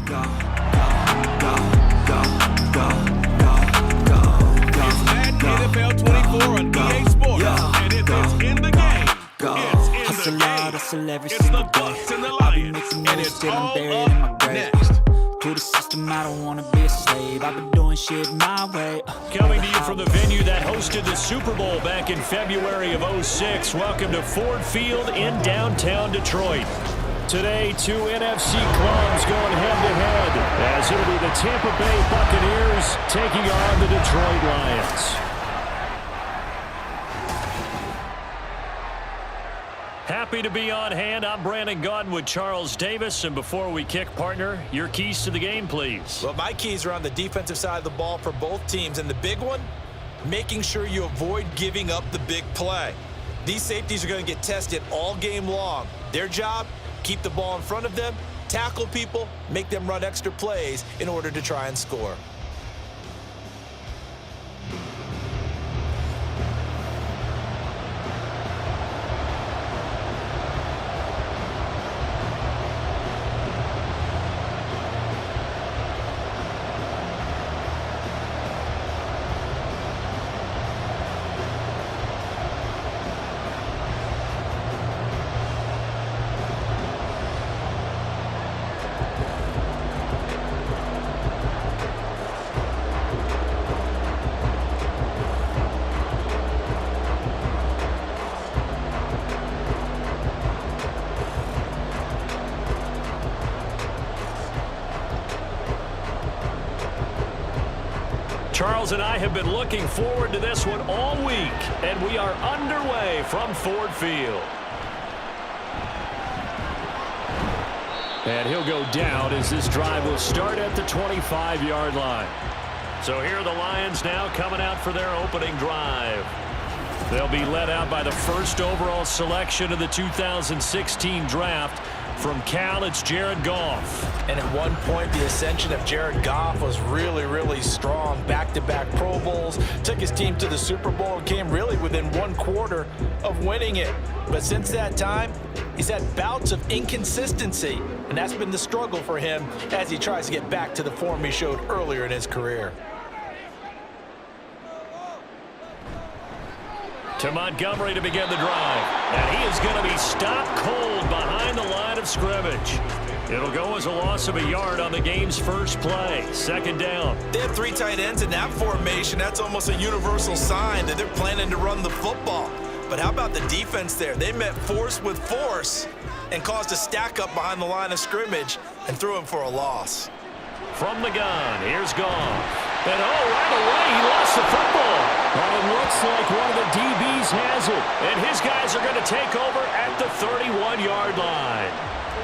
go, go, go, go, go, go, go. It's Madden NFL 24 on EA Sports, and if it's in the game, it's in hustle the hard, game. hustle every It's single the day. Bucs and the I'll be Lions, making and moves it's till I'm all buried in my up grave. next. To the system, I don't wanna be a slave. I've been doing shit my way. Coming to you from the venue that hosted the Super Bowl back in February of '06. Welcome to Ford Field in downtown Detroit. Today, two NFC clubs going head-to-head, as it'll be the Tampa Bay Buccaneers taking on the Detroit Lions. Happy to be on hand. I'm Brandon Gaudin with Charles Davis. And before we kick, partner, your keys to the game, please. Well, my keys are on the defensive side of the ball for both teams. And the big one, making sure you avoid giving up the big play. These safeties are going to get tested all game long. Their job, keep the ball in front of them, tackle people, make them run extra plays in order to try and score. Charles and I have been looking forward to this one all week, and we are underway from Ford Field. And he'll go down as this drive will start at the 25-yard line. So here are the Lions now coming out for their opening drive. They'll be led out by the first overall selection of the 2016 draft. From Cal, it's Jared Goff. And at one point, the ascension of Jared Goff was really, really strong. Back-to-back Pro Bowls, took his team to the Super Bowl and came really within one quarter of winning it. But since that time, he's had bouts of inconsistency, and that's been the struggle for him as he tries to get back to the form he showed earlier in his career. To Montgomery to begin the drive. And he is going to be stopped cold behind the line of scrimmage. It'll go as a loss of a yard on the game's first play. Second down. They have three tight ends in that formation. That's almost a universal sign that they're planning to run the football. But how about the defense there? They met force with force and caused a stack up behind the line of scrimmage and threw him for a loss. From the gun, here's Goff. And right away, he lost the football. And it looks like one of the DBs has it. And his guys are going to take over at the 31-yard line.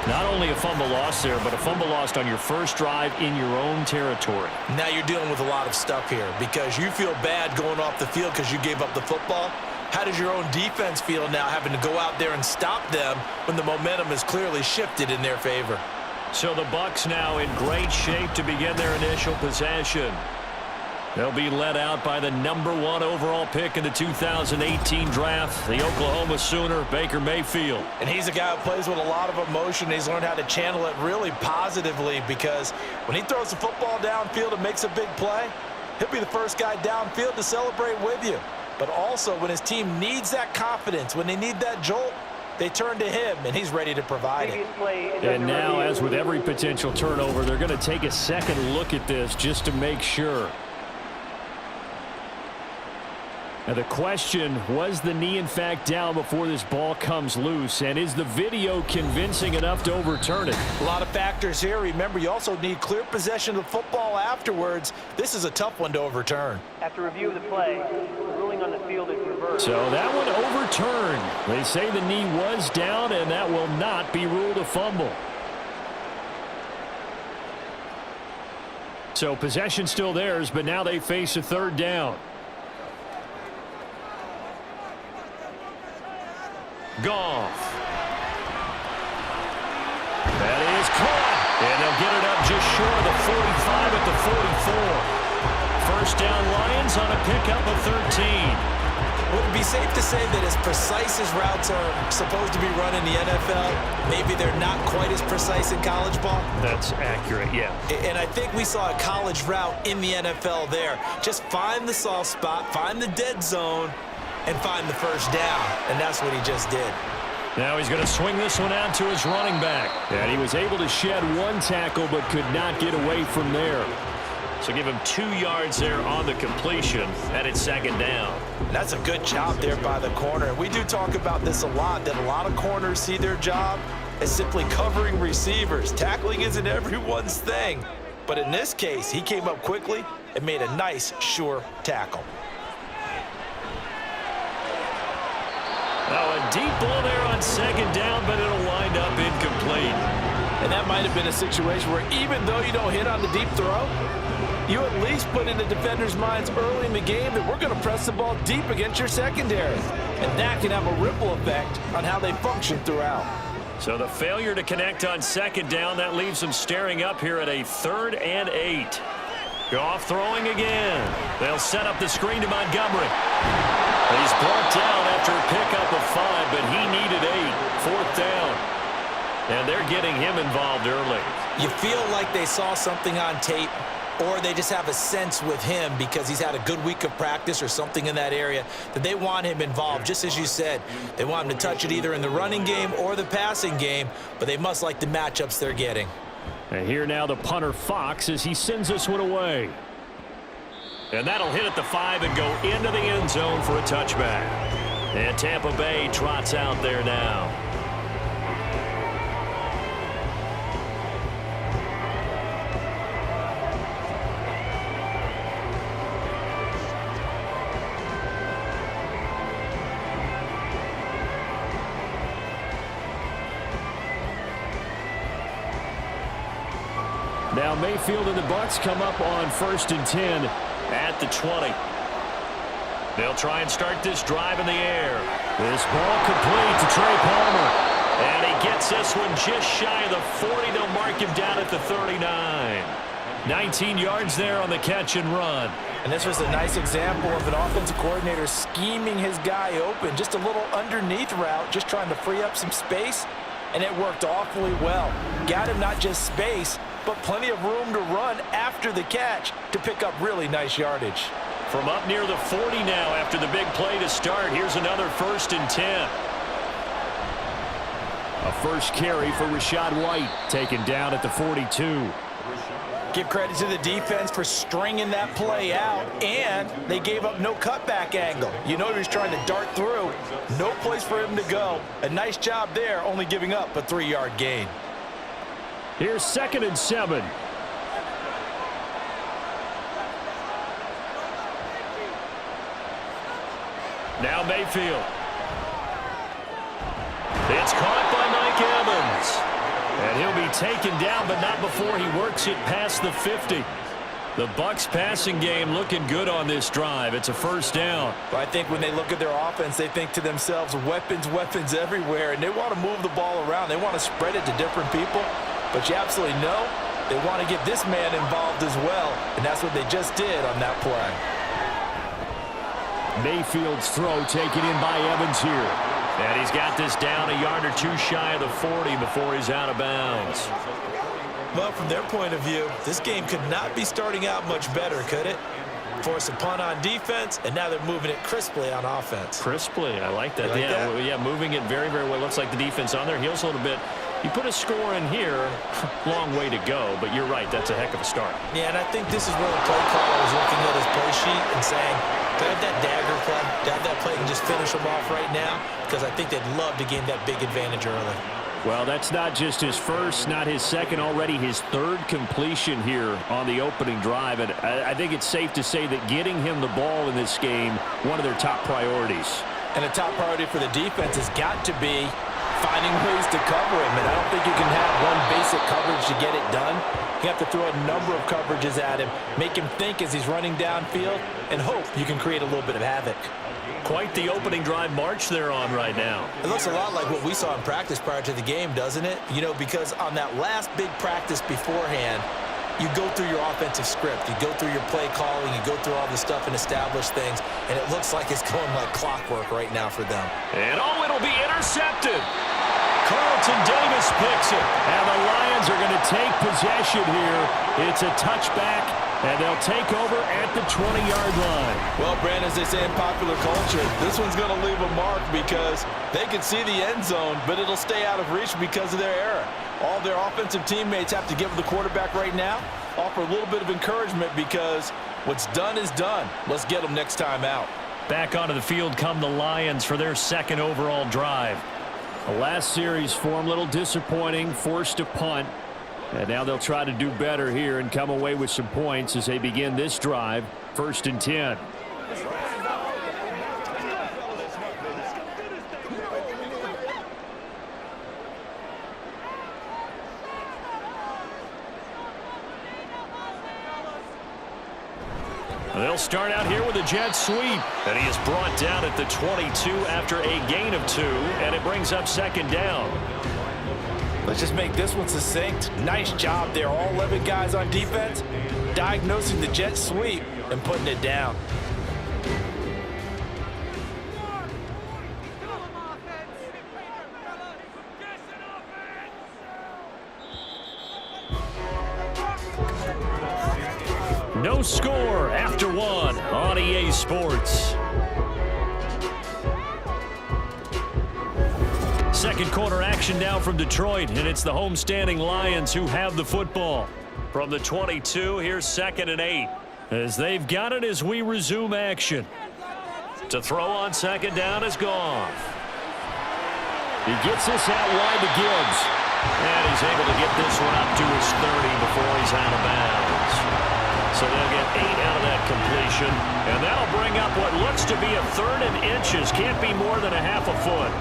Not only a fumble loss there, but a fumble lost on your first drive in your own territory. Now you're dealing with a lot of stuff here because you feel bad going off the field because you gave up the football. How does your own defense feel now having to go out there and stop them when the momentum has clearly shifted in their favor? So the Bucs now in great shape to begin their initial possession. They'll be led out by the #1 overall pick in the 2018 draft, the Oklahoma Sooner, Baker Mayfield. And he's a guy who plays with a lot of emotion. He's learned how to channel it really positively because when he throws the football downfield and makes a big play, he'll be the first guy downfield to celebrate with you. But also when his team needs that confidence, when they need that jolt, they turn to him, and he's ready to provide it. And now, as with every potential turnover, they're going to take a second look at this just to make sure. Now the question, was the knee in fact down before this ball comes loose? And is the video convincing enough to overturn it? A lot of factors here. Remember, you also need clear possession of the football afterwards. This is a tough one to overturn. After review of the play, the ruling on the field is reversed. So that one overturned. They say the knee was down, and that will not be ruled a fumble. So possession still theirs, but now they face a third down. Goff. That is caught. And they'll get it up just short of the 45 at the 44. First down Lions on a pickup of 13. Would it be safe to say that as precise as routes are supposed to be run in the NFL, maybe they're not quite as precise in college ball? That's accurate, yeah. And I think we saw a college route in the NFL there. Just find the soft spot, find the dead zone, and find the first down. And that's what he just did. Now he's going to swing this one out to his running back. And he was able to shed one tackle but could not get away from there. So give him 2 yards there on the completion, and it's second down. That's a good job there by the corner. We do talk about this a lot, that a lot of corners see their job as simply covering receivers. Tackling isn't everyone's thing. But in this case, he came up quickly and made a nice, sure tackle. Now a deep ball there on second down, but it'll wind up incomplete. And that might have been a situation where even though you don't hit on the deep throw, you at least put in the defenders' minds early in the game that we're going to press the ball deep against your secondary. And that can have a ripple effect on how they function throughout. So the failure to connect on second down, that leaves them staring up here at a 3rd and 8. Goff throwing again. They'll set up the screen to Montgomery. He's brought down after a pickup of 5, but he needed 8. 4th down. And they're getting him involved early. You feel like they saw something on tape, or they just have a sense with him because he's had a good week of practice or something in that area that they want him involved. Just as you said, they want him to touch it either in the running game or the passing game, but they must like the matchups they're getting. And here now the punter Fox as he sends this one away. And that'll hit at the 5 and go into the end zone for a touchback. And Tampa Bay trots out there now. Now Mayfield and the Bucs come up on 1st and 10 at the 20. They'll try and start this drive in the air. This ball complete to Trey Palmer. And he gets this one just shy of the 40. They'll mark him down at the 39. 19 yards there on the catch and run. And this was a nice example of an offensive coordinator scheming his guy open. Just a little underneath route, just trying to free up some space. And it worked awfully well. Got him not just space, but plenty of room to run after the catch to pick up really nice yardage. From up near the 40 now after the big play to start. Here's another 1st and 10. A first carry for Rachaad White, taken down at the 42. Give credit to the defense for stringing that play out, and they gave up no cutback angle. You know he was trying to dart through. No place for him to go. A nice job there, only giving up a 3-yard gain. Here's 2nd and 7. Now Mayfield. It's caught by Mike Evans. And he'll be taken down, but not before he works it past the 50. The Bucs passing game looking good on this drive. It's a 1st down. But I think when they look at their offense, they think to themselves, weapons, weapons everywhere. And they want to move the ball around. They want to spread it to different people. But you absolutely know they want to get this man involved as well. And that's what they just did on that play. Mayfield's throw taken in by Evans here. And he's got this down a yard or 2 shy of the 40 before he's out of bounds. Well, from their point of view, this game could not be starting out much better, could it? Force a punt on defense, and now they're moving it crisply on offense. Crisply, I like that. You like that? Yeah, moving it very, very well. Looks like the defense on their heels a little bit. You put a score in here, long way to go, but you're right, that's a heck of a start. Yeah, and I think this is where the play caller is looking at his play sheet and saying, do I have that dagger play? Do I have that play and just finish them off right now? Because I think they'd love to gain that big advantage early. Well, that's not just his first, not his second, already his 3rd completion here on the opening drive. And I think it's safe to say that getting him the ball in this game, one of their top priorities. And a top priority for the defense has got to be finding ways to cover him. And I don't think you can have one basic coverage to get it done. You have to throw a number of coverages at him, make him think as he's running downfield, and hope you can create a little bit of havoc. Quite the opening drive march they're on right now. It looks a lot like what we saw in practice prior to the game, doesn't it? You know, because on that last big practice beforehand, you go through your offensive script. You go through your play calling. You go through all the stuff and establish things, and it looks like it's going like clockwork right now for them. And it'll be intercepted. Carlton Davis picks it, and the Lions are going to take possession here. It's a touchback, and they'll take over at the 20-yard line. Well, Brandon, as they say in popular culture, this one's going to leave a mark because they can see the end zone, but it'll stay out of reach because of their error. All their offensive teammates have to give the quarterback right now, offer a little bit of encouragement because what's done is done. Let's get them next time out. Back onto the field come the Lions for their second overall drive. The last series for them, a little disappointing, forced a punt. And now they'll try to do better here and come away with some points as they begin this drive, 1st and 10. They'll start out here with a jet sweep, and he is brought down at the 22 after a gain of 2, and it brings up 2nd down. Let's just make this one succinct. Nice job there, all 11 guys on defense, diagnosing the jet sweep and putting it down. No score after 1 on EA Sports. Second quarter action now from Detroit, and it's the homestanding Lions who have the football. From the 22, here's 2nd and 8. As they've got it as we resume action. To throw on 2nd down is Goff. He gets this out wide to Gibbs. And he's able to get this one up to his 30 before he's out of bounds. So they'll get 8 out of that completion. And that'll bring up what looks to be a 3rd and inches. Can't be more than a half a foot.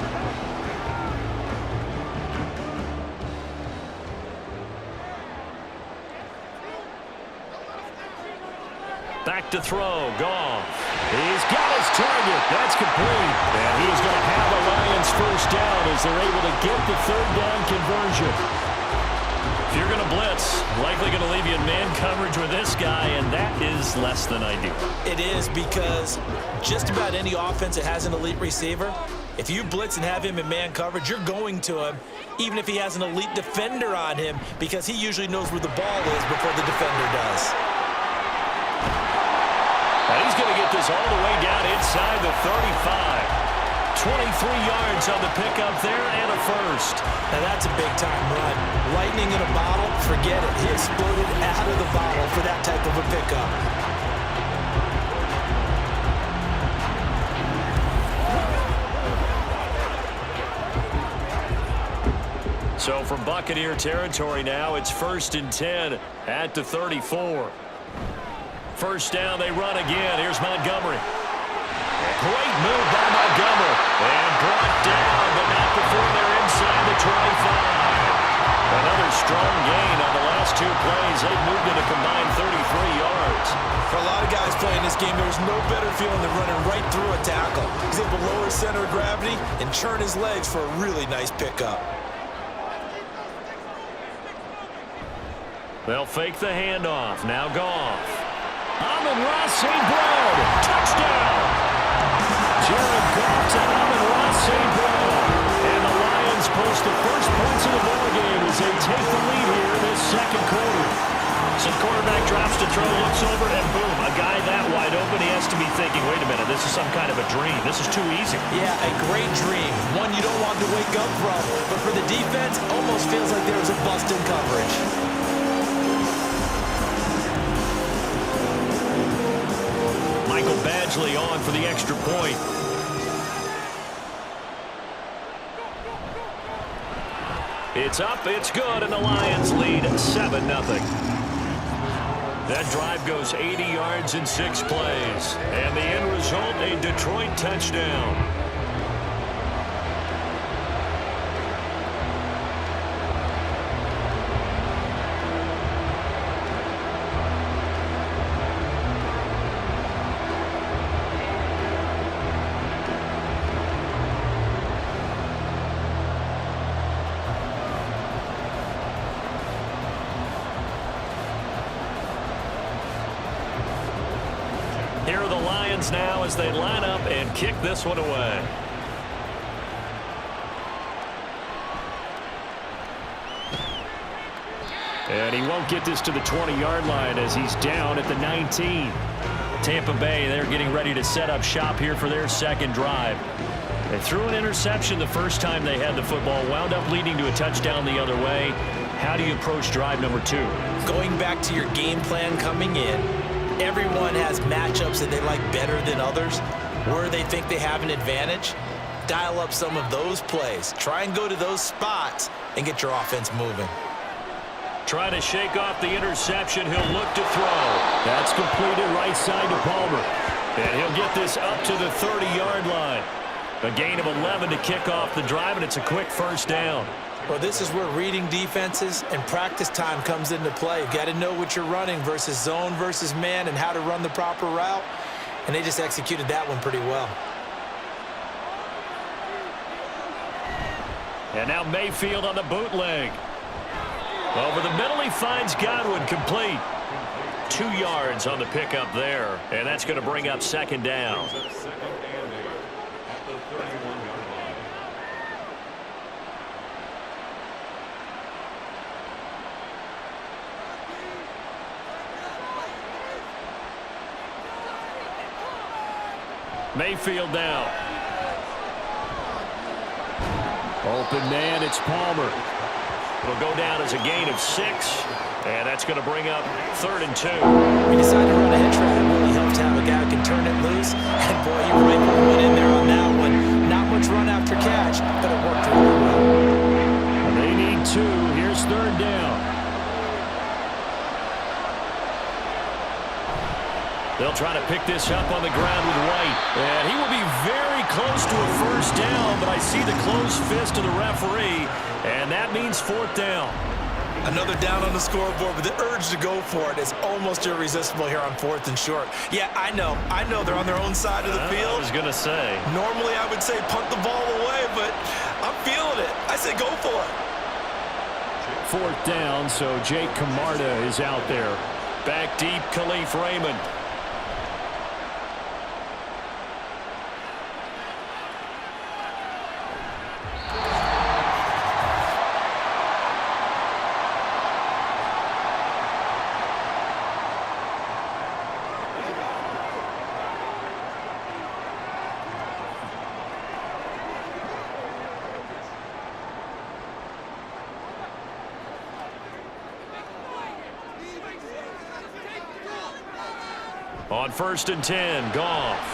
Back to throw. Goff. He's got his target. That's complete. And he's going to have the Lions 1st down as they're able to get the 3rd down conversion. If you're going to blitz, likely going to leave you in man coverage with this guy, and that is less than ideal. It is because just about any offense that has an elite receiver, if you blitz and have him in man coverage, you're going to him, even if he has an elite defender on him, because he usually knows where the ball is before the defender does. And he's going to get this all the way down inside the 35. 23 yards on the pickup there and a 1st. Now that's a big-time run. Lightning in a bottle, forget it. He exploded out of the bottle for that type of a pickup. So from Buccaneer territory now, it's 1st and 10 at the 34. 1st down, they run again. Here's Montgomery. Great move by Montgomery. And brought down, but not before they're inside the 25. Another strong gain on the last 2 plays. They've moved it a combined 33 yards. For a lot of guys playing this game, there's no better feeling than running right through a tackle. He's able to lower his center of gravity and churn his legs for a really nice pickup. They'll fake the handoff. Now Goff. Amon-Ra St. Brown. Touchdown. Jared Goff to Amon-Ra St. Brown. And the Lions post the first points of the ballgame as they take the lead here in this 2nd quarter. So the quarterback drops to throw, looks over, and boom, a guy that wide open, he has to be thinking, wait a minute, this is some kind of a dream. This is too easy. Yeah, a great dream. One you don't want to wake up from. But for the defense, almost feels like there was a bust in coverage. Michael Badgley on for the extra point. It's up, it's good, and the Lions lead 7-0. That drive goes 80 yards in 6 plays. And the end result, a Detroit touchdown. Here are the Lions now as they line up and kick this one away. And he won't get this to the 20-yard line as he's down at the 19. Tampa Bay, they're getting ready to set up shop here for their second drive. They threw an interception the first time they had the football, wound up leading to a touchdown the other way. How do you approach drive number 2? Going back to your game plan coming in, everyone has matchups that they like better than others, where they think they have an advantage. Dial up some of those plays. Try and go to those spots and get your offense moving. Trying to shake off the interception. He'll look to throw. That's completed right side to Palmer. And he'll get this up to the 30-yard line. A gain of 11 to kick off the drive, and it's a quick first down. Well, this is where reading defenses and practice time comes into play. You've got to know what you're running versus zone versus man and how to run the proper route. And they just executed that one pretty well. And now Mayfield on the bootleg. Over the middle, he finds Godwin, complete. 2 yards on the pickup there, and that's going to bring up second down. Mayfield now. Open man, it's Palmer. It'll go down as a gain of 6, and that's going to bring up 3rd and 2. We decided to run a head trap. It really helped to have a guy who can turn it loose. And boy, he rifled one in there on that one. Not much run after catch, but it worked really well. They need 2. Here's 3rd down. They'll try to pick this up on the ground with White. And he will be very close to a first down, but I see the closed fist of the referee, and that means 4th down. Another down on the scoreboard, but the urge to go for it is almost irresistible here on 4th and short. Yeah, I know they're on their own side of the field. I was going to say. Normally I would say punt the ball away, but I'm feeling it. I say go for it. 4th down, so Jake Camarda is out there. Back deep, Khalif Raymond. On 1st and 10, Goff.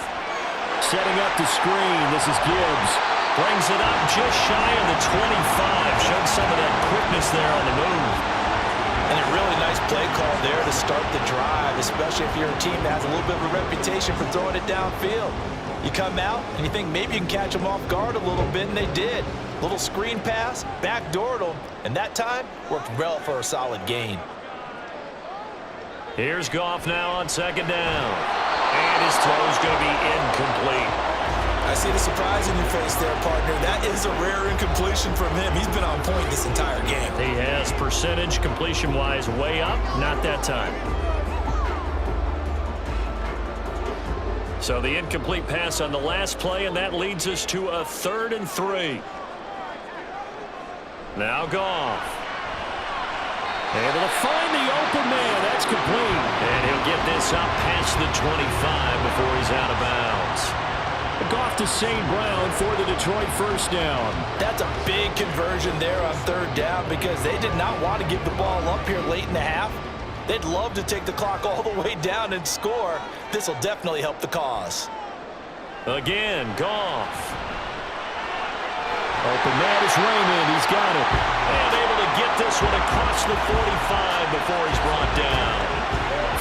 Setting up the screen. This is Gibbs. Brings it up just shy of the 25. Showed some of that quickness there on the move. And a really nice play call there to start the drive, especially if you're a team that has a little bit of a reputation for throwing it downfield. You come out and you think maybe you can catch them off guard a little bit, and they did. Little screen pass, backdoored them, and that time worked well for a solid gain. Here's Goff now on 2nd down. And his throw's going to be incomplete. I see the surprise in your face there, partner. That is a rare incompletion from him. He's been on point this entire game. He has percentage completion-wise way up. Not that time. So the incomplete pass on the last play, and that leads us to a 3rd and 3. Now Goff. Able to find the open man. That's complete. And he'll get this up past the 25 before he's out of bounds. Goff to St. Brown for the Detroit first down. That's a big conversion there on 3rd down because they did not want to give the ball up here late in the half. They'd love to take the clock all the way down and score. This will definitely help the cause. Again, Goff. Open man is Raymond. He's got it. And able to get this one across the 45 before he's brought down.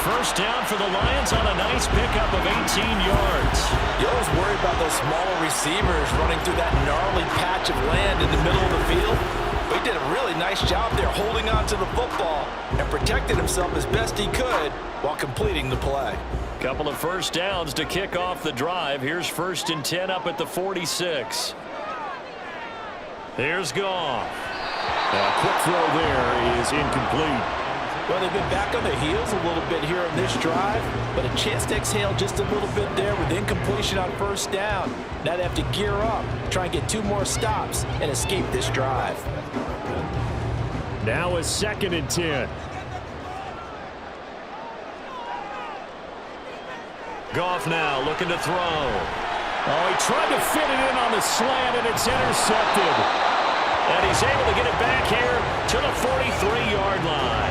First down for the Lions on a nice pickup of 18 yards. You always worry about those smaller receivers running through that gnarly patch of land in the middle of the field. But he did a really nice job there holding on to the football and protected himself as best he could while completing the play. Couple of first downs to kick off the drive. Here's 1st and 10 up at the 46. Here's Goff. A quick throw there is incomplete. Well, they've been back on their heels a little bit here on this drive, but a chance to exhale just a little bit there with incompletion on first down. Now they have to gear up, try and get 2 more stops, and escape this drive. Now a 2nd and 10. Goff now looking to throw. Oh, he tried to fit it in on the slant, and it's intercepted. And he's able to get it back here to the 43-yard line.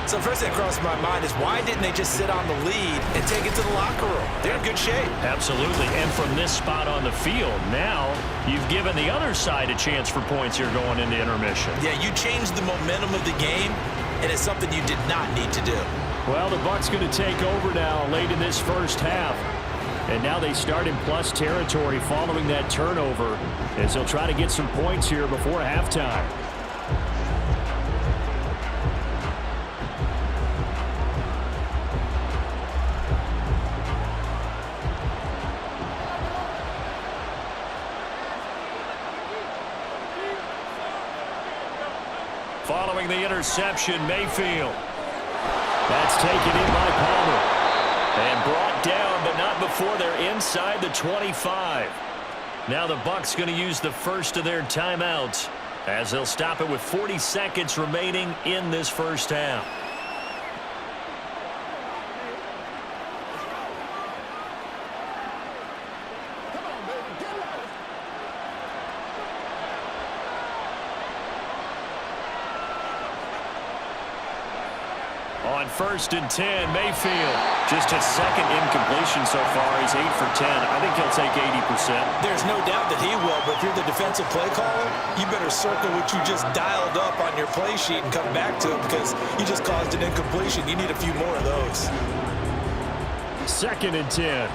So first thing that crossed my mind is why didn't they just sit on the lead and take it to the locker room? They're in good shape. Absolutely, and from this spot on the field, now you've given the other side a chance for points here going into intermission. Yeah, you changed the momentum of the game, and it's something you did not need to do. Well, the Bucs going to take over now late in this first half. And now they start in plus territory following that turnover as they'll try to get some points here before halftime. Following the interception, Mayfield. That's taken in by Palmer. And brought down, but not before they're inside the 25. Now the Bucs going to use the first of their timeouts as they'll stop it with 40 seconds remaining in this first half. On 1st and 10, Mayfield. Just his 2nd incompletion so far. He's 8 for 10. I think he'll take 80%. There's no doubt that he will, but if you're the defensive play caller, you better circle what you just dialed up on your play sheet and come back to it because you just caused an incompletion. You need a few more of those. 2nd and 10.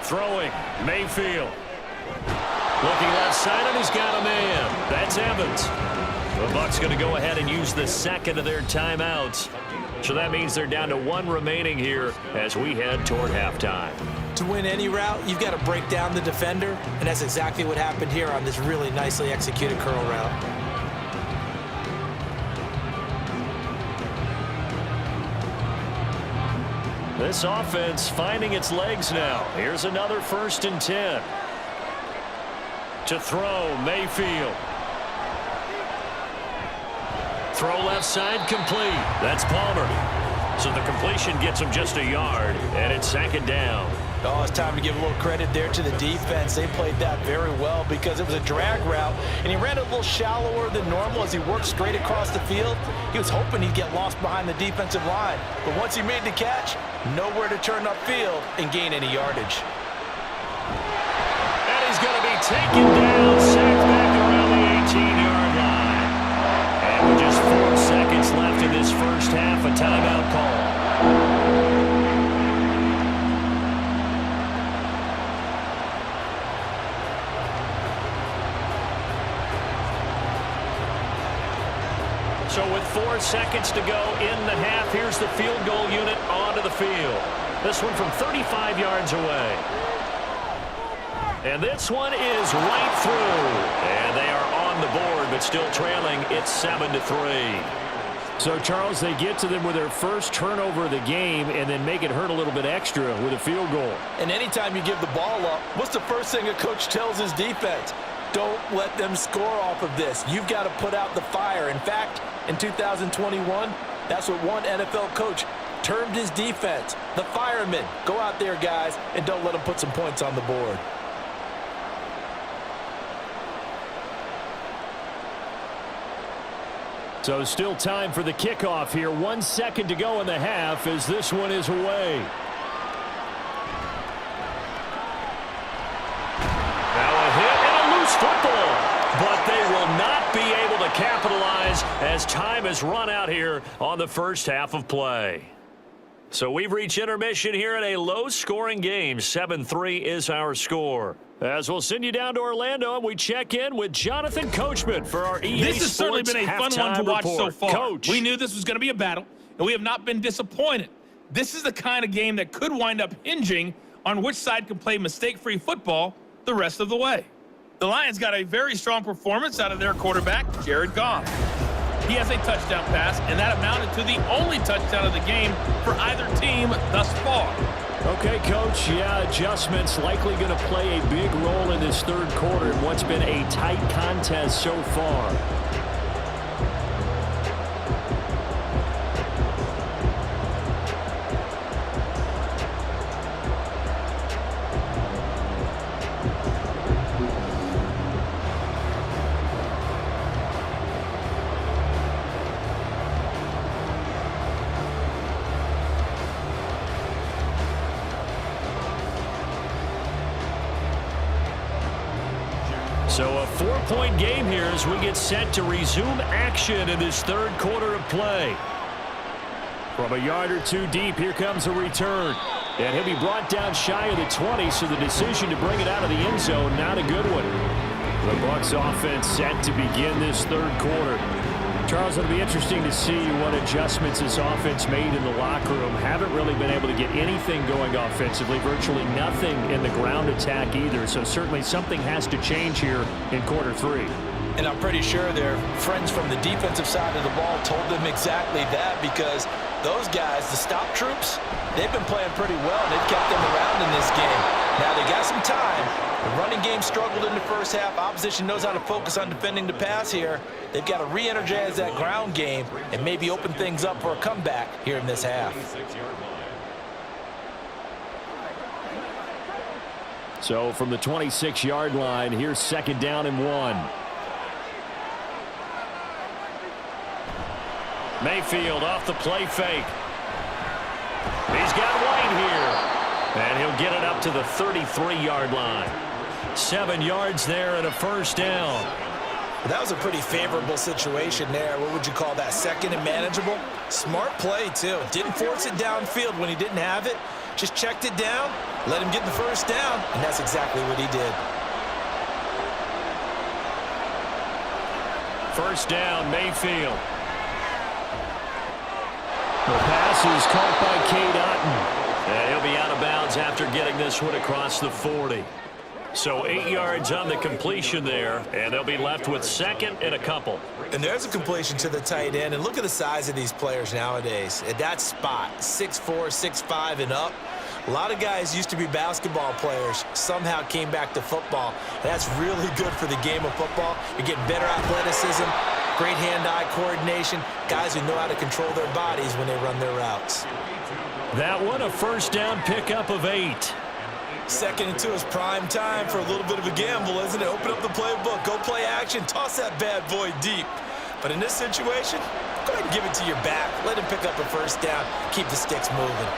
Throwing, Mayfield. Looking left side, and he's got a man. That's Evans. The Bucs going to go ahead and use the 2nd of their timeouts. So that means they're down to 1 remaining here as we head toward halftime. To win any route, you've got to break down the defender, and that's exactly what happened here on this really nicely executed curl route. This offense finding its legs now. Here's another 1st and 10. To throw, Mayfield. Throw left side, complete. That's Palmer. So the completion gets him just a yard, and it's 2nd down. Oh, it's time to give a little credit there to the defense. They played that very well because it was a drag route, and he ran a little shallower than normal as he worked straight across the field. He was hoping he'd get lost behind the defensive line, but once he made the catch, nowhere to turn upfield and gain any yardage. And he's going to be taken down, sacked back around the 18-yard line. And with just 4 seconds left in this first half, a timeout call. So with 4 seconds to go in the half, here's the field goal unit onto the field. This one from 35 yards away. And this one is right through. And they are on the board, but still trailing. It's 7-3. So, Charles, they get to them with their first turnover of the game and then make it hurt a little bit extra with a field goal. And anytime you give the ball up, what's the first thing a coach tells his defense? Don't let them score off of this. You've got to put out the fire. In fact, in 2021, that's what one NFL coach termed his defense, the firemen. Go out there, guys, and don't let them put some points on the board. So still time for the kickoff here. 1 second to go in the half as this one is away. Now a hit and a loose football. But they will not be able to capitalize as time has run out here on the first half of play. So we've reached intermission here in a low-scoring game. 7-3 is our score. As we'll send you down to Orlando, and we check in with Jonathan Coachman for our EA This has certainly been a fun one to watch so far. Coach. We knew this was going to be a battle, and we have not been disappointed. This is the kind of game that could wind up hinging on which side can play mistake-free football the rest of the way. The Lions got a very strong performance out of their quarterback, Jared Goff. He has a touchdown pass, and that amounted to the only touchdown of the game for either team thus far. Okay, Coach, yeah, adjustments likely going to play a big role in this third quarter in what's been a tight contest so far. So a 4-point game here as we get set to resume action in this third quarter of play. From a yard or two deep, here comes a return. And he'll be brought down shy of the 20, so the decision to bring it out of the end zone, not a good one. The Bucs offense set to begin this third quarter. Charles, it'll be interesting to see what adjustments this offense made in the locker room. Haven't really been able to get anything going offensively, virtually nothing in the ground attack either. So certainly something has to change here in quarter three. And I'm pretty sure their friends from the defensive side of the ball told them exactly that, because those guys, the stop troops, they've been playing pretty well, and they've kept them around in this game. Now they got some time. The running game struggled in the first half. Opposition knows how to focus on defending the pass here. They've got to re-energize that ground game and maybe open things up for a comeback here in this half. So from the 26-yard line, here's 2nd down and 1. Mayfield off the play fake. He's got White here. And he'll get it up to the 33-yard line. 7 yards there and a first down. That was a pretty favorable situation there. What would you call that? Second and manageable? Smart play, too. Didn't force it downfield when he didn't have it. Just checked it down, let him get the first down, and that's exactly what he did. First down, Mayfield. The pass is caught by Cade Otton. And he'll be out of bounds after getting this one across the 40. So 8 yards on the completion there, and they'll be left with 2nd and a couple. And there's a completion to the tight end, and look at the size of these players nowadays. At that spot, 6'4", 6'5", and up. A lot of guys used to be basketball players, somehow came back to football. And that's really good for the game of football. You're getting better athleticism, great hand-eye coordination, guys who know how to control their bodies when they run their routes. That one, a first down pickup of 8. 2nd and 2 is prime time for a little bit of a gamble, isn't it? Open up the playbook, go play action, toss that bad boy deep. But in this situation, go ahead and give it to your back. Let him pick up a first down, keep the sticks moving.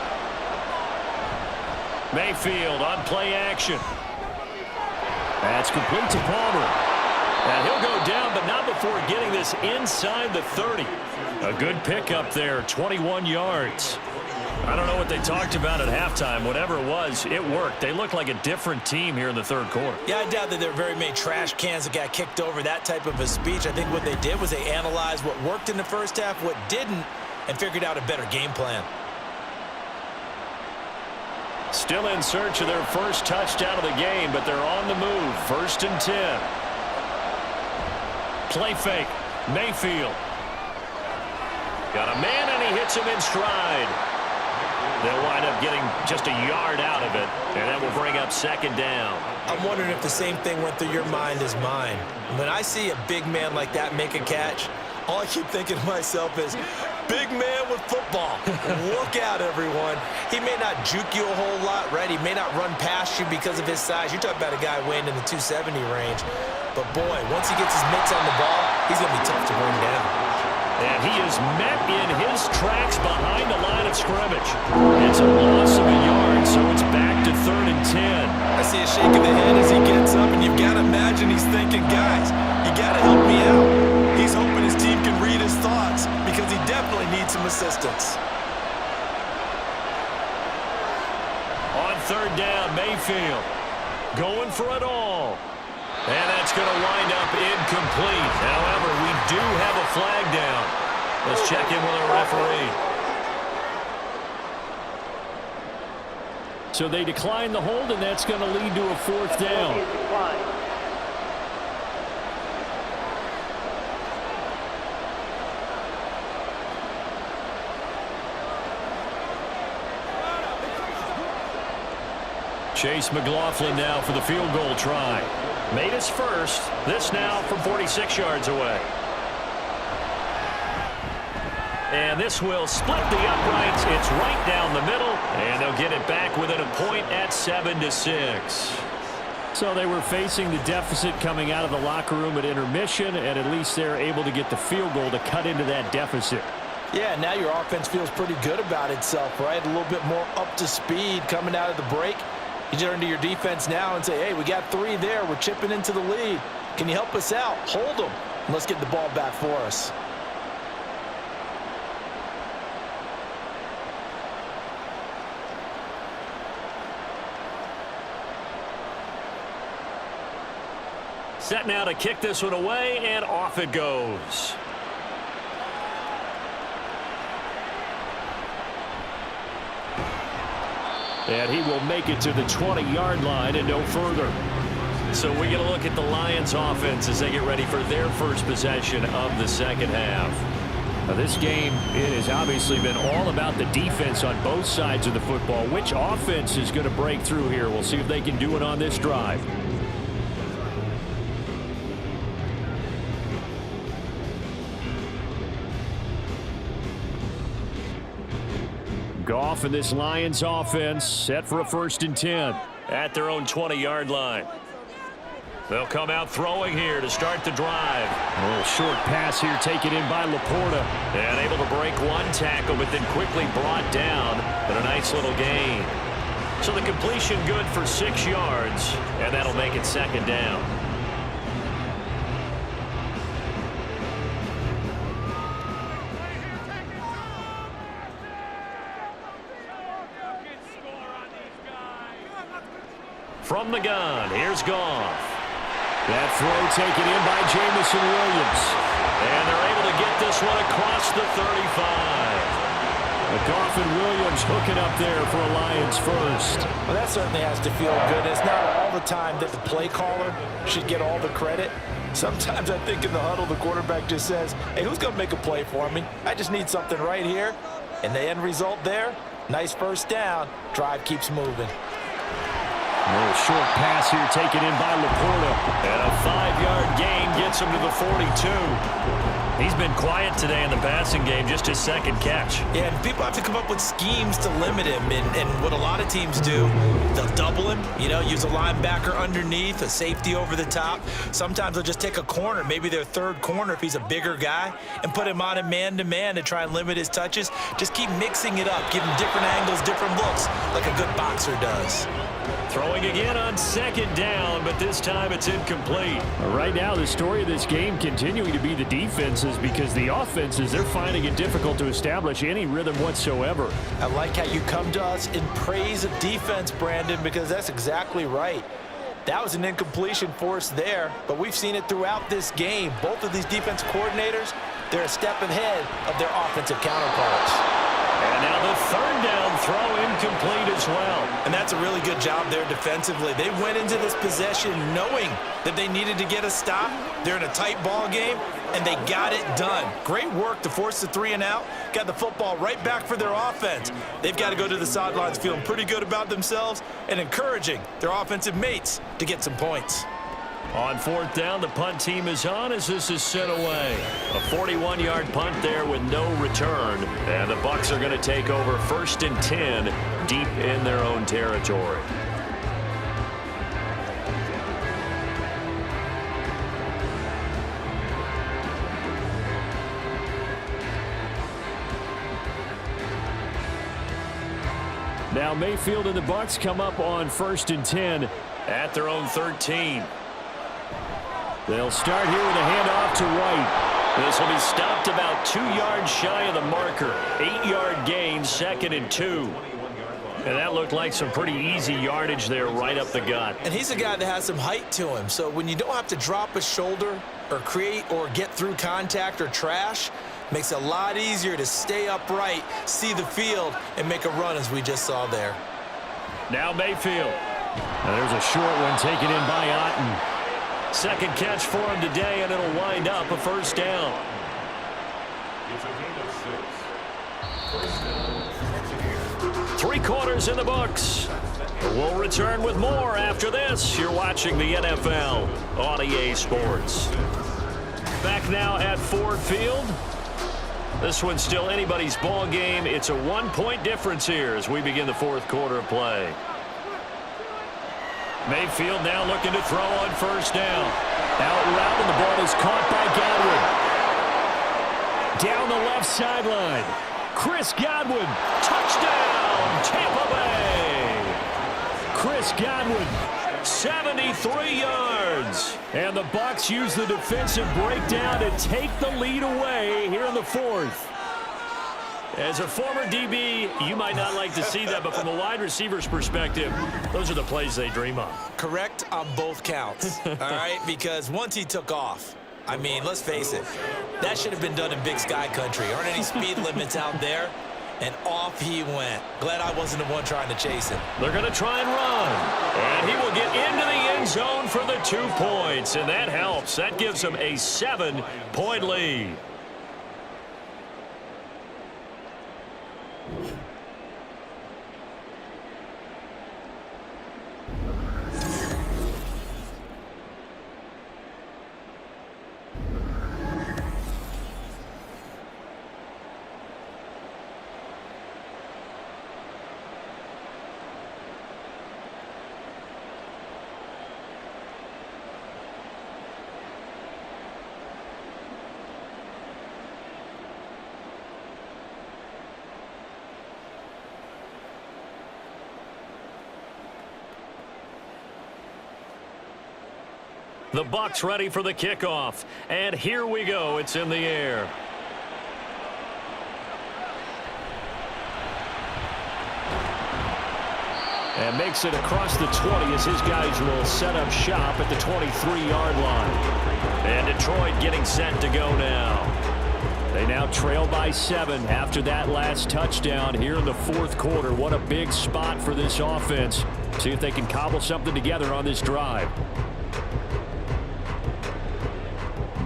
Mayfield on play action. That's complete to Palmer. And he'll go down, but not before getting this inside the 30. A good pickup there, 21 yards. I don't know what they talked about at halftime. Whatever it was, it worked. They look like a different team here in the third quarter. Yeah, I doubt that there are very many trash cans that got kicked over, that type of a speech. I think what they did was they analyzed what worked in the first half, what didn't, and figured out a better game plan. Still in search of their first touchdown of the game, but they're on the move. 1st and 10. Play fake. Mayfield. Got a man, and he hits him in stride. They'll wind up getting just a yard out of it, and that will bring up 2nd down. I'm wondering if the same thing went through your mind as mine. When I see a big man like that make a catch, all I keep thinking to myself is, big man with football. Look out, everyone. He may not juke you a whole lot, right? He may not run past you because of his size. You're talking about a guy weighing in the 270 range. But, boy, once he gets his mitts on the ball, he's going to be tough to bring down. And he is met in his tracks behind the line of scrimmage. It's a loss of a yard, so it's back to 3rd and 10. I see a shake of the head as he gets up, and you've got to imagine he's thinking, guys, you got to help me out. He's hoping his team can read his thoughts because he definitely needs some assistance. On 3rd down, Mayfield going for it all. And that's going to wind up incomplete. However, we do have a flag down. Let's check in with our referee. So they decline the hold, and that's going to lead to a 4th down. Chase McLaughlin now for the field goal try. Made his first. This now from 46 yards away. And this will split the uprights. It's right down the middle, and they'll get it back within a point at 7-6. So they were facing the deficit coming out of the locker room at intermission, and at least they're able to get the field goal to cut into that deficit. Yeah, now your offense feels pretty good about itself, right? A little bit more up to speed coming out of the break. You turn to your defense now and say, hey, we got 3 there. We're chipping into the lead. Can you help us out? Hold them. And let's get the ball back for us. Set now to kick this one away, and off it goes. And he will make it to the 20-yard line and no further. So we get a look at the Lions offense as they get ready for their first possession of the second half. Now this game, it has obviously been all about the defense on both sides of the football. Which offense is going to break through here? We'll see if they can do it on this drive. Goff and this Lions offense set for a 1st and 10 at their own 20-yard line. They'll come out throwing here to start the drive. A little short pass here taken in by Laporta. And able to break one tackle, but then quickly brought down. But a nice little gain. So the completion good for 6 yards, and that'll make it 2nd down. From the gun, here's Goff. That throw taken in by Jamison Williams. And they're able to get this one across the 35. Goff and Williams hooking up there for a Lions first. Well, that certainly has to feel good. It's not all the time that the play caller should get all the credit. Sometimes I think in the huddle, the quarterback just says, hey, who's going to make a play for me? I just need something right here. And the end result there, nice 1st down. Drive keeps moving. A little short pass here taken in by Laporta. And a 5-yard gain gets him to the 42. He's been quiet today in the passing game, just his 2nd catch. Yeah, and people have to come up with schemes to limit him. And what a lot of teams do, they'll double him, use a linebacker underneath, a safety over the top. Sometimes they'll just take a corner, maybe their 3rd corner if he's a bigger guy, and put him on a man-to-man to try and limit his touches. Just keep mixing it up, give him different angles, different looks, like a good boxer does. Throwing again on 2nd down, but this time it's incomplete. Right now, the story of this game continuing to be the defenses, because the offenses, they're finding it difficult to establish any rhythm whatsoever. I like how you come to us in praise of defense, Brandon, because that's exactly right. That was an incompletion for us there, but we've seen it throughout this game. Both of these defense coordinators, they're a step ahead of their offensive counterparts. And now the 3rd down throw incomplete as well. And that's a really good job there defensively. They went into this possession knowing that they needed to get a stop. They're in a tight ball game, and they got it done. Great work to force the 3 and out. Got the football right back for their offense. They've got to go to the sidelines feeling pretty good about themselves and encouraging their offensive mates to get some points. On 4th down, the punt team is on as this is sent away. A 41-yard punt there with no return. And the Bucs are going to take over 1st and 10 deep in their own territory. Now Mayfield and the Bucs come up on 1st and 10 at their own 13. They'll start here with a handoff to White. This will be stopped about 2 yards shy of the marker. 8-yard gain, 2nd and 2. And that looked like some pretty easy yardage there right up the gut. And he's a guy that has some height to him. So when you don't have to drop a shoulder or create or get through contact or trash, makes it a lot easier to stay upright, see the field, and make a run as we just saw there. Now Mayfield. Now there's a short one taken in by Otten. 2nd catch for him today, and it'll wind up a 1st down. It's a gain of 6. 1st down. 3 quarters in the books. We'll return with more after this. You're watching the NFL on EA Sports. Back now at Ford Field. This one's still anybody's ball game. It's a 1-point difference here as we begin the fourth quarter of play. Mayfield now looking to throw on first down. Out route, and the ball is caught by Godwin. Down the left sideline. Chris Godwin. Touchdown, Tampa Bay. Chris Godwin, 73 yards. And the Bucs use the defensive breakdown to take the lead away here in the fourth. As a former DB, you might not like to see that, but from a wide receiver's perspective, those are the plays they dream of. Correct on both counts, all right? Because once he took off, I mean, let's face it, that should have been done in Big Sky Country. Aren't any speed limits out there? And off he went. Glad I wasn't the one trying to chase him. They're going to try and run. And he will get into the end zone for the 2 points. And that helps. That gives him a 7-point lead. The Bucs ready for the kickoff. And here we go. It's in the air. And makes it across the 20 as his guys will set up shop at the 23-yard line. And Detroit getting set to go now. They now trail by 7 after that last touchdown here in the fourth quarter. What a big spot for this offense. See if they can cobble something together on this drive.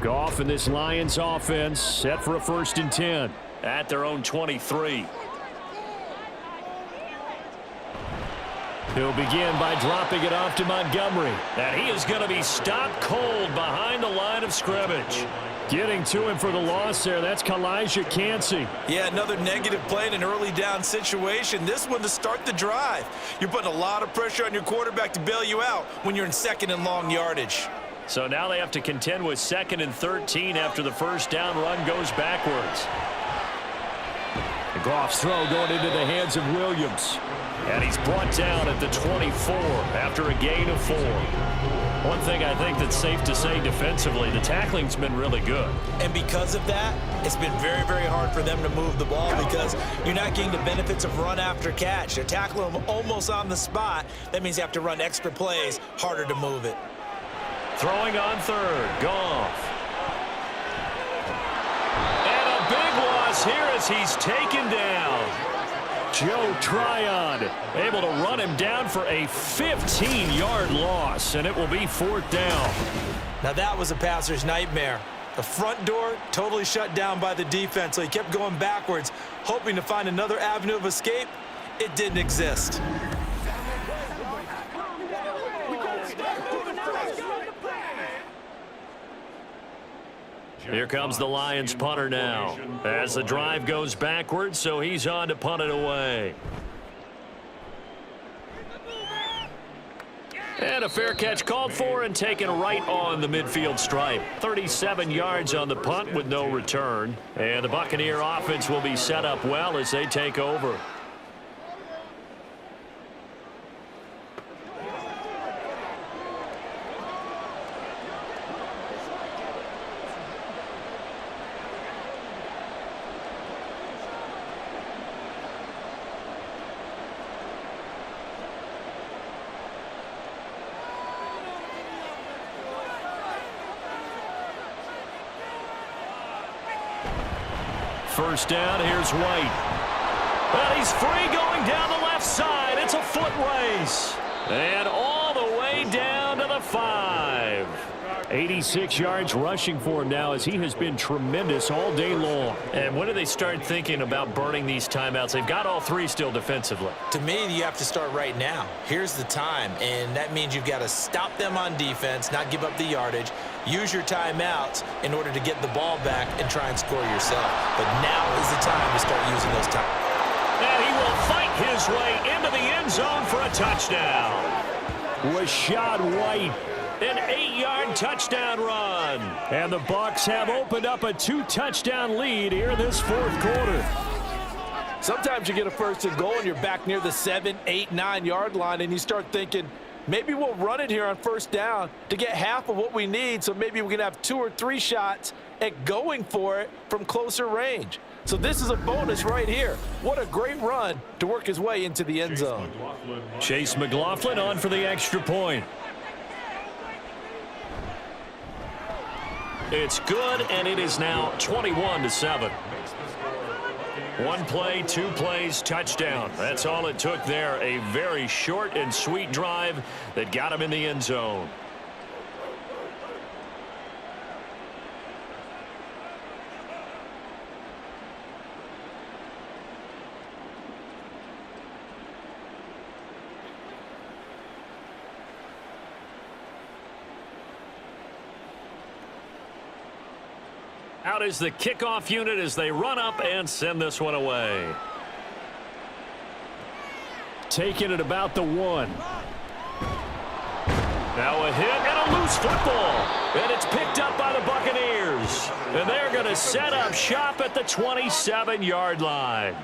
Goff and this Lions offense set for a 1st and 10 at their own 23. He'll begin by dropping it off to Montgomery. And he is going to be stopped cold behind the line of scrimmage. Getting to him for the loss there, that's Kalijah Cansey. Yeah, another negative play in an early down situation. This one to start the drive. You're putting a lot of pressure on your quarterback to bail you out when you're in 2nd and long yardage. So now they have to contend with 2nd and 13 after the first down run goes backwards. The Goff's throw going into the hands of Williams. And he's brought down at the 24 after a gain of 4. One thing I think that's safe to say defensively, the tackling's been really good. And because of that, it's been very, very hard for them to move the ball because you're not getting the benefits of run after catch. They're tackling them almost on the spot. That means you have to run extra plays, harder to move it. Throwing on 3rd, Goff. And a big loss here as he's taken down. Joe Tryon able to run him down for a 15-yard loss, and it will be 4th down. Now that was a passer's nightmare. The front door totally shut down by the defense, so he kept going backwards, hoping to find another avenue of escape. It didn't exist. Here comes the Lions punter now as the drive goes backwards, so he's on to punt it away. And a fair catch called for and taken right on the midfield stripe. 37 yards on the punt with no return. And the Buccaneer offense will be set up well as they take over. First down, here's White. But he's free going down the left side. It's a foot race. And all the way down to the 5. 86 yards rushing for him now, as he has been tremendous all day long. And when do they start thinking about burning these timeouts? They've got all three still defensively. To me, you have to start right now. Here's the time, and that means you've got to stop them on defense, not give up the yardage, use your timeouts in order to get the ball back and try and score yourself. But now is the time to start using those timeouts. And he will fight his way into the end zone for a touchdown. Rashad White. An 8-yard touchdown run. And the Bucs have opened up a 2-touchdown lead here in this fourth quarter. Sometimes you get a first and goal and you're back near the 7, 8, 9-yard line, and you start thinking, maybe we'll run it here on first down to get half of what we need, so maybe we can have 2 or 3 shots at going for it from closer range. So this is a bonus right here. What a great run to work his way into the end zone. Chase McLaughlin on for the extra point. It's good, and it is now 21-7. 1 play, 2 plays, touchdown. That's all it took there. A very short and sweet drive that got him in the end zone. Out is the kickoff unit as they run up and send this one away. Taking it about the 1. Now a hit and a loose football. And it's picked up by the Buccaneers. And they're going to set up shop at the 27-yard line.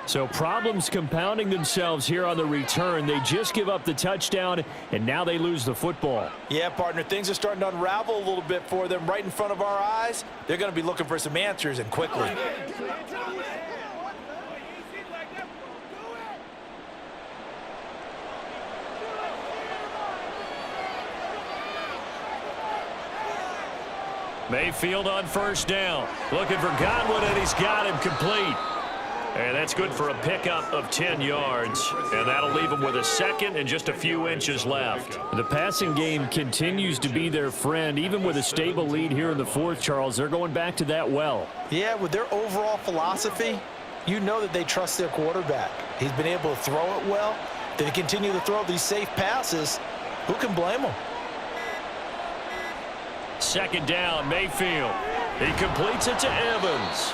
So problems compounding themselves here on the return. They just give up the touchdown, and now they lose the football. Yeah, partner, things are starting to unravel a little bit for them right in front of our eyes. They're going to be looking for some answers, and quickly. Mayfield on first down. Looking for Godwin, and he's got him complete. And that's good for a pickup of 10 yards. And that'll leave them with a second and just a few inches left. The passing game continues to be their friend. Even with a stable lead here in the fourth, Charles, they're going back to that well. Yeah, with their overall philosophy, you know that they trust their quarterback. He's been able to throw it well. They continue to throw these safe passes. Who can blame them? Second down, Mayfield. He completes it to Evans.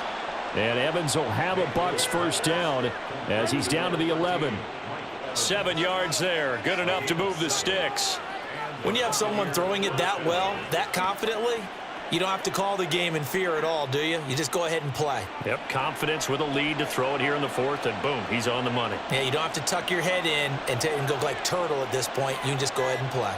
And Evans will have a Bucs first down as he's down to the 11. 7 yards there. Good enough to move the sticks. When you have someone throwing it that well, that confidently, you don't have to call the game in fear at all, do you? You just go ahead and play. Yep, confidence with a lead to throw it here in the fourth, and boom, he's on the money. Yeah, you don't have to tuck your head in and go like turtle at this point. You can just go ahead and play.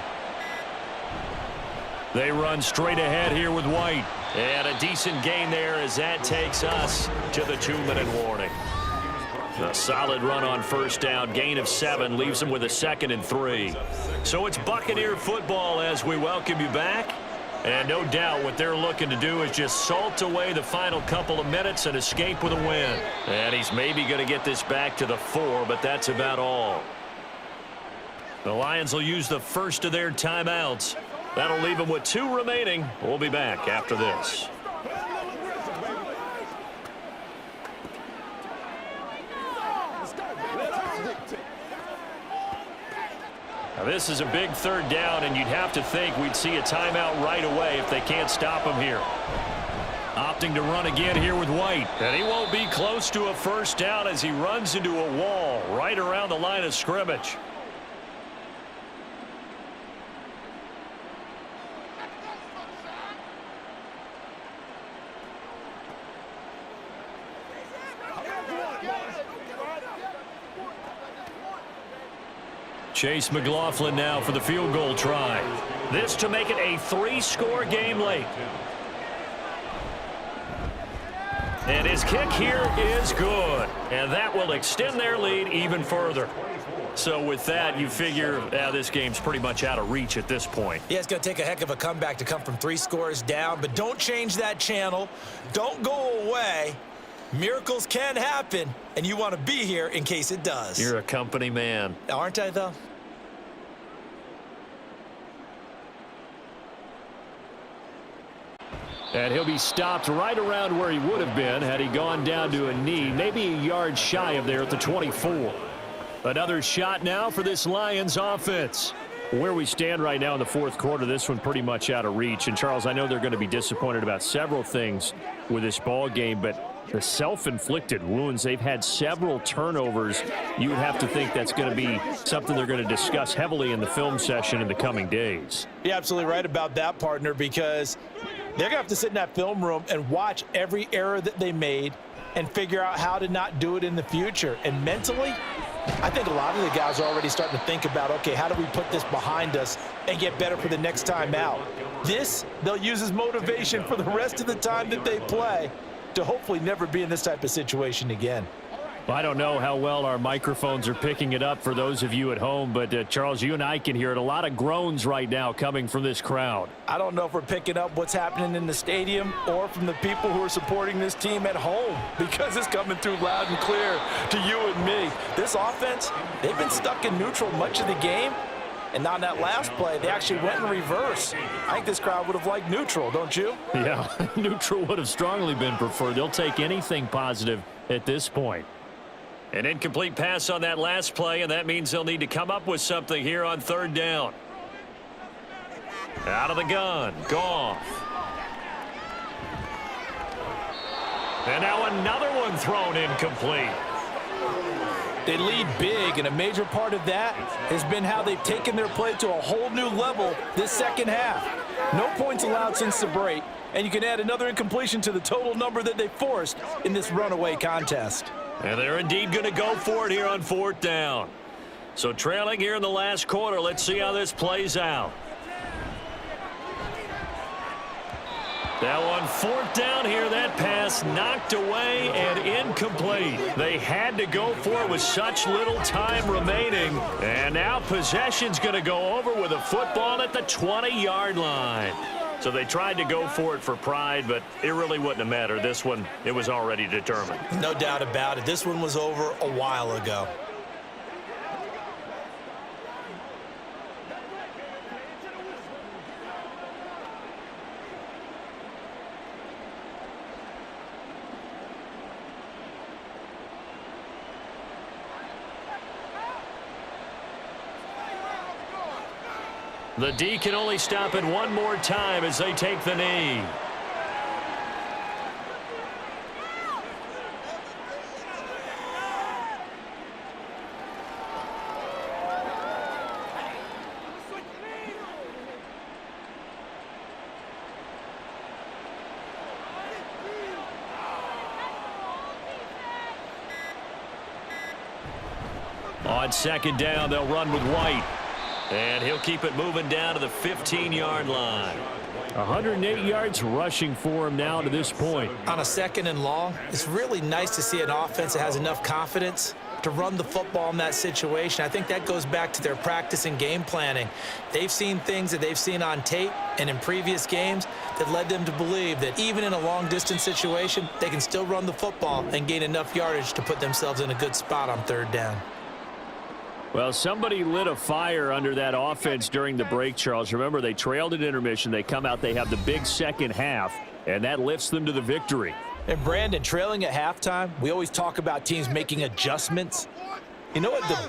They run straight ahead here with White. And a decent gain there as that takes us to the 2-minute warning. A solid run on first down. Gain of 7 leaves them with a 2nd and 3. So it's Buccaneer football as we welcome you back. And no doubt what they're looking to do is just salt away the final couple of minutes and escape with a win. And he's maybe going to get this back to the 4, but that's about all. The Lions will use the first of their timeouts. That'll leave them with 2 remaining. We'll be back after this. Now this is a big third down, and you'd have to think we'd see a timeout right away if they can't stop him here. Opting to run again here with White. And he won't be close to a first down as he runs into a wall right around the line of scrimmage. Chase McLaughlin now for the field goal try. This to make it a 3-score game late. And his kick here is good. And that will extend their lead even further. So with that, you figure this game's pretty much out of reach at this point. Yeah, it's going to take a heck of a comeback to come from 3 scores down. But don't change that channel. Don't go away. Miracles can happen, and you want to be here in case it does. You're a company man. Aren't I, though? And he'll be stopped right around where he would have been had he gone down to a knee, maybe a yard shy of there at the 24. Another shot now for this Lions offense. Where we stand right now in the fourth quarter, this one pretty much out of reach. And, Charles, I know they're going to be disappointed about several things with this ball game, but the self-inflicted wounds, they've had several turnovers. You would have to think that's going to be something they're going to discuss heavily in the film session in the coming days. You're absolutely right about that, partner, because they're going to have to sit in that film room and watch every error that they made and figure out how to not do it in the future. And mentally, I think a lot of the guys are already starting to think about, okay, how do we put this behind us and get better for the next time out? This, they'll use as motivation for the rest of the time that they play to hopefully never be in this type of situation again. I don't know how well our microphones are picking it up for those of you at home, but Charles, you and I can hear it. A lot of groans right now coming from this crowd. I don't know if we're picking up what's happening in the stadium or from the people who are supporting this team at home, because it's coming through loud and clear to you and me. This offense, they've been stuck in neutral much of the game, and on that last play, they actually went in reverse. I think this crowd would have liked neutral, don't you? Yeah, neutral would have strongly been preferred. They'll take anything positive at this point. An incomplete pass on that last play, and that means they'll need to come up with something here on third down. Out of the gun, Goff. And now another one thrown incomplete. They lead big, and a major part of that has been how they've taken their play to a whole new level this second half. No points allowed since the break, and you can add another incompletion to the total number that they forced in this runaway contest. And they're indeed going to go for it here on fourth down. So trailing here in the last quarter, let's see how this plays out. That one fourth down here, that pass knocked away and incomplete. They had to go for it with such little time remaining. And now possession's going to go over with a football at the 20-yard line. So they tried to go for it for pride, but it really wouldn't have mattered. This one, it was already determined. No doubt about it. This one was over a while ago. The D can only stop it one more time as they take the knee. On second down, they'll run with White. And he'll keep it moving down to the 15-yard line. 108 yards rushing for him now to this point. On a second and long, it's really nice to see an offense that has enough confidence to run the football in that situation. I think that goes back to their practice and game planning. They've seen things that they've seen on tape and in previous games that led them to believe that even in a long-distance situation, they can still run the football and gain enough yardage to put themselves in a good spot on third down. Well, somebody lit a fire under that offense during the break, Charles. Remember, they trailed at intermission. They come out, they have the big second half, and that lifts them to the victory. And, Brandon, trailing at halftime, we always talk about teams making adjustments. You know what the